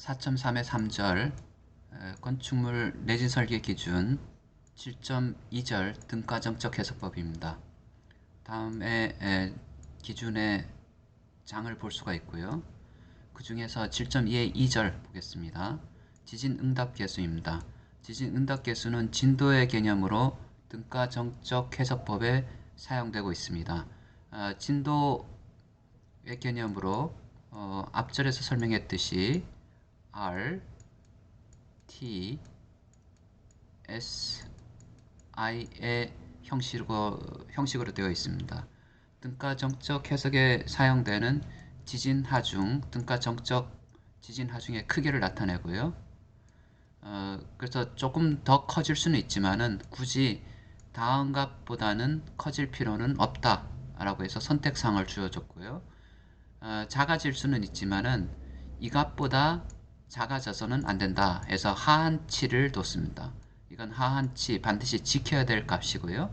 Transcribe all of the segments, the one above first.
4.3의 3절 건축물 내진 설계 기준 7.2절 등가정적 해석법입니다. 다음에 기준의 장을 볼 수가 있고요. 그 중에서 7.2의 2절 보겠습니다. 지진 응답 계수입니다. 지진 응답 계수는 진도의 개념으로 등가정적 해석법에 사용되고 있습니다. 진도의 개념으로 앞절에서 설명했듯이 R, T, S, I의 형식으로 되어 있습니다. 등가정적 해석에 사용되는 지진 하중, 등가정적 지진 하중의 크기를 나타내고요. 그래서 조금 더 커질 수는 있지만은 굳이 다음 값보다는 커질 필요는 없다 라고 해서 선택사항을 주어줬고요. 작아질 수는 있지만은 이 값보다 작아져서는 안 된다 해서 하한치를 뒀습니다. 이건 하한치 반드시 지켜야 될 값이고요.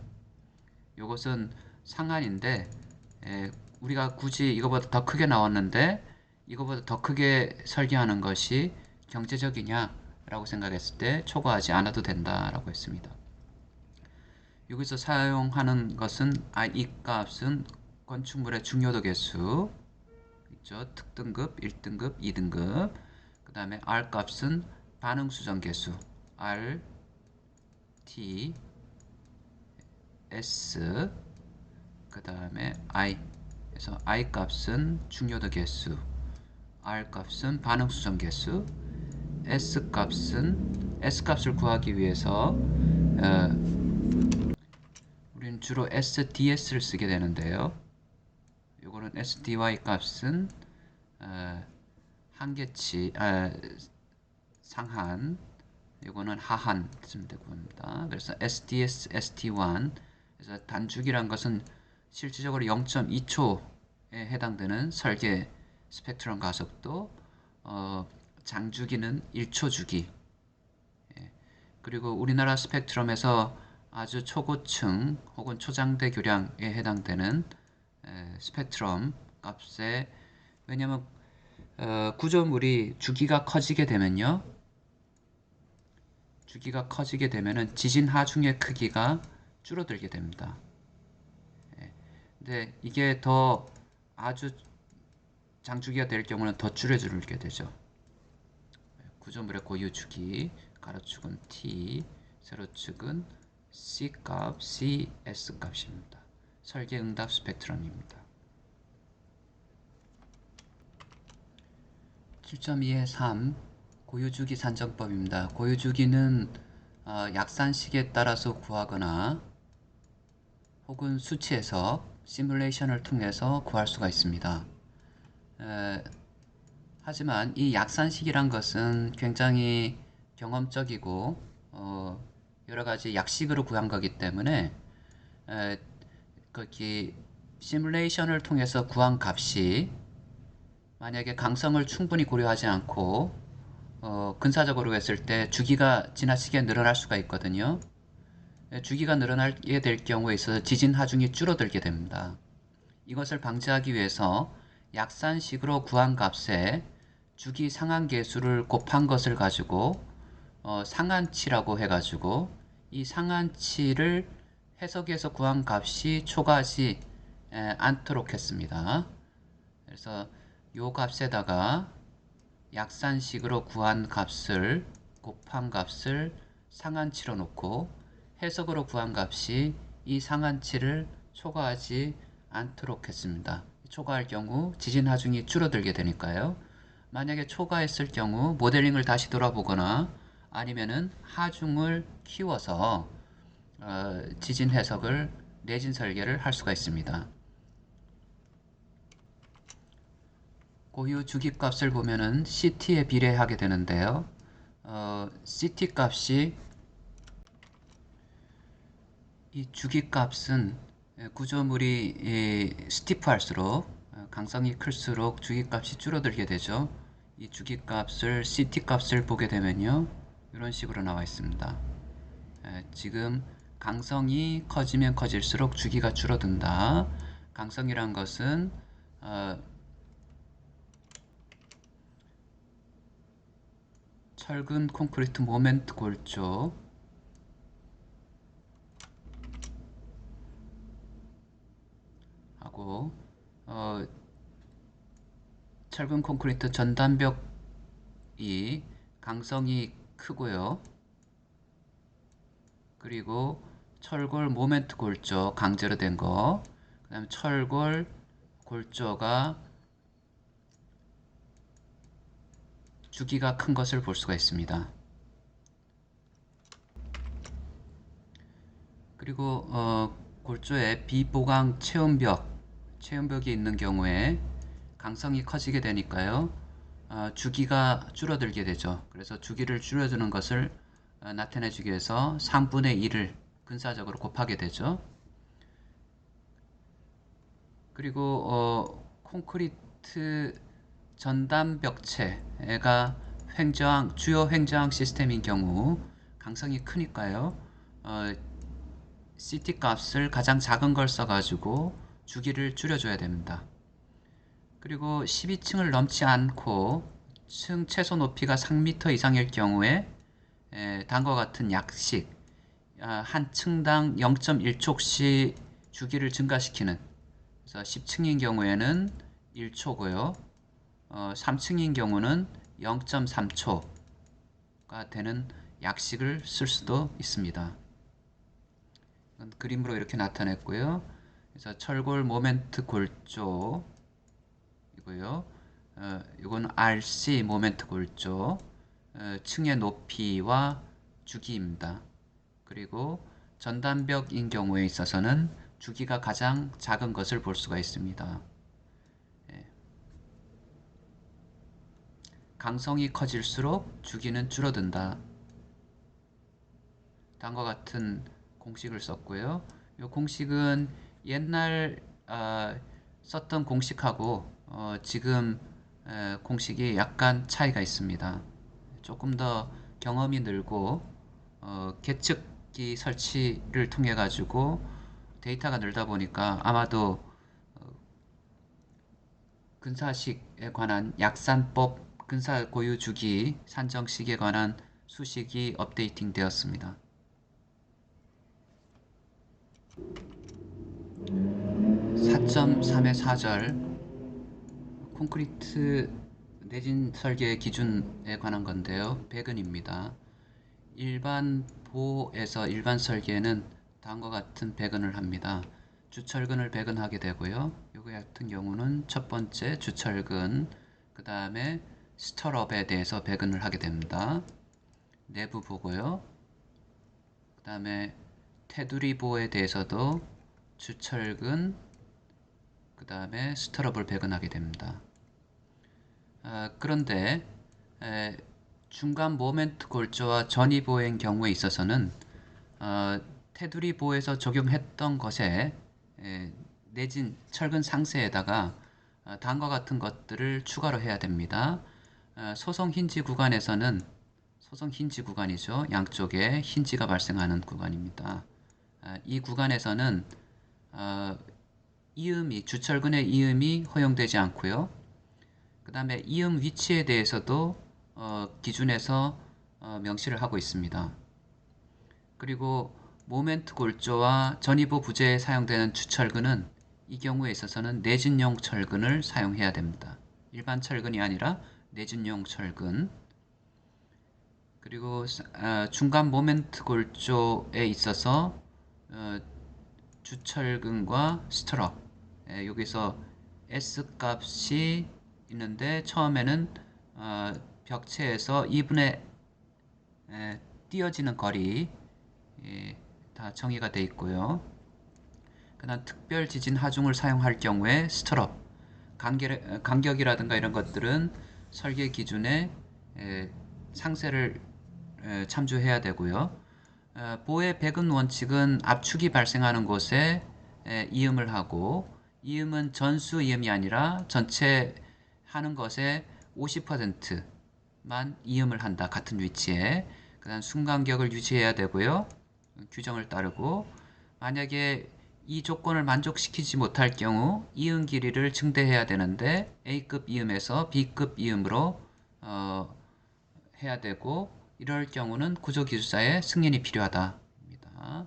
이것은 상한인데 우리가 굳이 이거보다 더 크게 나왔는데 이거보다 더 크게 설계하는 것이 경제적이냐 라고 생각했을 때 초과하지 않아도 된다 라고 했습니다. 여기서 사용하는 것은 이 값은 건축물의 중요도 개수 있죠. 특등급, 1등급, 2등급. 그 다음에 R 값은 반응수정 개수 R, T, S. 그 다음에 I. 그래서 I 값은 중요도 개수, R 값은 반응수정 개수, S 값을 구하기 위해서 우리는 주로 SDS를 쓰게 되는데요. 요거는 SDY 값은 한계치, 상한, 요거는 하한 쓰면 되고 합니다. 그래서 SDS, ST1. 그래서 단축이란 것은 실질적으로 0.2초에 해당되는 설계 스펙트럼 가속도, 장주기는 1초 주기. 그리고 우리나라 스펙트럼에서 아주 초고층 혹은 초장대 교량에 해당되는 스펙트럼 값에, 왜냐하면 구조물이 주기가 커지게 되면요, 주기가 커지게 되면은 지진 하중의 크기가 줄어들게 됩니다. 근데 이게 더 아주 장주기가 될 경우는 더 줄여들게 되죠. 구조물의 고유 주기, 가로축은 T, 세로축은 C 값, CS 값입니다. 설계 응답 스펙트럼입니다. 7.2의 3 고유주기 산정법입니다. 고유주기는 약산식에 따라서 구하거나 혹은 수치에서 시뮬레이션을 통해서 구할 수가 있습니다. 하지만 이 약산식이란 것은 굉장히 경험적이고 여러가지 약식으로 구한 거기 때문에 거기 시뮬레이션을 통해서 구한 값이 만약에 강성을 충분히 고려하지 않고 근사적으로 했을 때 주기가 지나치게 늘어날 수가 있거든요. 주기가 늘어나게 될 경우에 있어서 지진 하중이 줄어들게 됩니다. 이것을 방지하기 위해서 약산식으로 구한 값에 주기 상한계수를 곱한 것을 가지고 상한치라고 해가지고 이 상한치를 해석해서 구한 값이 초과하지 않도록 했습니다. 그래서 이 값에다가 약산식으로 구한 값을 곱한 값을 상한치로 놓고 해석으로 구한 값이 이 상한치를 초과하지 않도록 했습니다. 초과할 경우 지진 하중이 줄어들게 되니까요. 만약에 초과했을 경우 모델링을 다시 돌아보거나 아니면은 하중을 키워서 지진 해석을, 내진 설계를 할 수가 있습니다. 고유 주기값을 보면은 CT에 비례하게 되는데요. CT 값이, 이 주기값은 구조물이 스티프할수록, 강성이 클수록 주기값이 줄어들게 되죠. 이 주기값을, CT 값을 보게 되면요, 이런 식으로 나와 있습니다. 지금 강성이 커지면 커질수록 주기가 줄어든다. 강성이란 것은 철근 콘크리트 모멘트 골조 하고 철근 콘크리트 전단벽이 강성이 크고요. 그리고 철골 모멘트 골조 강제로 된 거, 그 다음에 철골 골조가 주기가 큰 것을 볼 수가 있습니다. 그리고 골조에 비보강 체험벽이 있는 경우에 강성이 커지게 되니까요. 주기가 줄어들게 되죠. 그래서 주기를 줄여주는 것을 나타내주기 위해서 3분의 1을 근사적으로 곱하게 되죠. 그리고 콘크리트 전단벽체가 주요 횡저항 시스템인 경우 강성이 크니까요. CT 값을 가장 작은 걸 써가지고 주기를 줄여줘야 됩니다. 그리고 12층을 넘지 않고 층 최소 높이가 3m 이상일 경우에 다음과 같은 약식, 한 층당 0.1촉씩 주기를 증가시키는, 그래서 10층인 경우에는 1초고요. 3층인 경우는 0.3초가 되는 약식을 쓸 수도 있습니다. 이건 그림으로 이렇게 나타냈고요. 그래서 철골 모멘트 골조 이고요. 이건 RC 모멘트 골조, 층의 높이와 주기입니다. 그리고 전단벽인 경우에 있어서는 주기가 가장 작은 것을 볼 수가 있습니다. 강성이 커질수록 주기는 줄어든다. 다음과 같은 공식을 썼고요. 이 공식은 옛날 썼던 공식하고 지금 공식이 약간 차이가 있습니다. 조금 더 경험이 늘고 계측기 설치를 통해 가지고 데이터가 늘다 보니까 아마도 근사식에 관한 약산법 근사 고유 주기 산정식에 관한 수식이 업데이팅 되었습니다. 4.3의 4절 콘크리트 내진 설계 기준에 관한 건데요. 배근입니다. 일반 보에서 일반 설계는 다음과 같은 배근을 합니다. 주철근을 배근하게 되고요. 요거 같은 경우는 첫 번째 주철근, 그 다음에 스터럽에 대해서 배근을 하게 됩니다. 내부 보고요. 그 다음에 테두리 보에 대해서도 주철근, 그 다음에 스터럽을 배근하게 됩니다. 그런데 중간 모멘트 골조와 전이 보의 경우에 있어서는 테두리 보에서 적용했던 것에 내진 철근 상세에다가 다음과 같은 것들을 추가로 해야 됩니다. 소성 힌지 구간에서는 소성 힌지 구간이죠. 양쪽에 힌지가 발생하는 구간입니다. 이 구간에서는 이음이 주철근의 이음이 허용되지 않고요. 그 다음에 이음 위치에 대해서도 기준에서 명시를 하고 있습니다. 그리고 모멘트 골조와 전이보 부재에 사용되는 주철근은 이 경우에 있어서는 내진용 철근을 사용해야 됩니다. 일반 철근이 아니라 내진용 철근. 그리고 중간 모멘트 골조에 있어서 주철근과 스트럭, 여기서 S 값이 있는데 처음에는 벽체에서 2분의 띄어지는 거리 다 정의가 되어 있고요. 그 다음 특별 지진 하중을 사용할 경우에 스트럽, 간격이라든가 이런 것들은 설계 기준에 상세를 참조해야 되고요. 보의 배근 원칙은 압축이 발생하는 곳에 이음을 하고, 이음은 전수 이음이 아니라 전체 하는 것에 50%만 이음을 한다. 같은 위치에. 그 다음 순간격을 유지해야 되고요. 규정을 따르고, 만약에 이 조건을 만족시키지 못할 경우 이음 길이를 증대해야 되는데 A급 이음에서 B급 이음으로 해야 되고 이럴 경우는 구조기술사의 승인이 필요하다입니다.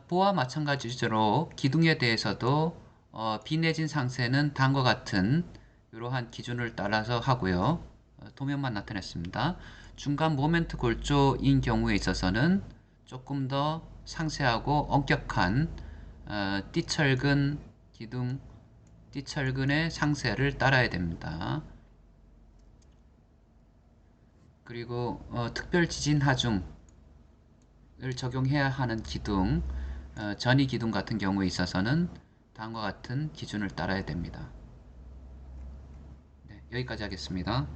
보와 마찬가지로 기둥에 대해서도 비내진 상세는 다음과 같은 이러한 기준을 따라서 하고요. 도면만 나타냈습니다. 중간 모멘트 골조인 경우에 있어서는 조금 더 상세하고 엄격한 띠철근 기둥, 띠철근의 상세를 따라야 됩니다. 그리고 특별 지진 하중을 적용해야 하는 기둥, 전이 기둥 같은 경우에 있어서는 다음과 같은 기준을 따라야 됩니다. 네, 여기까지 하겠습니다.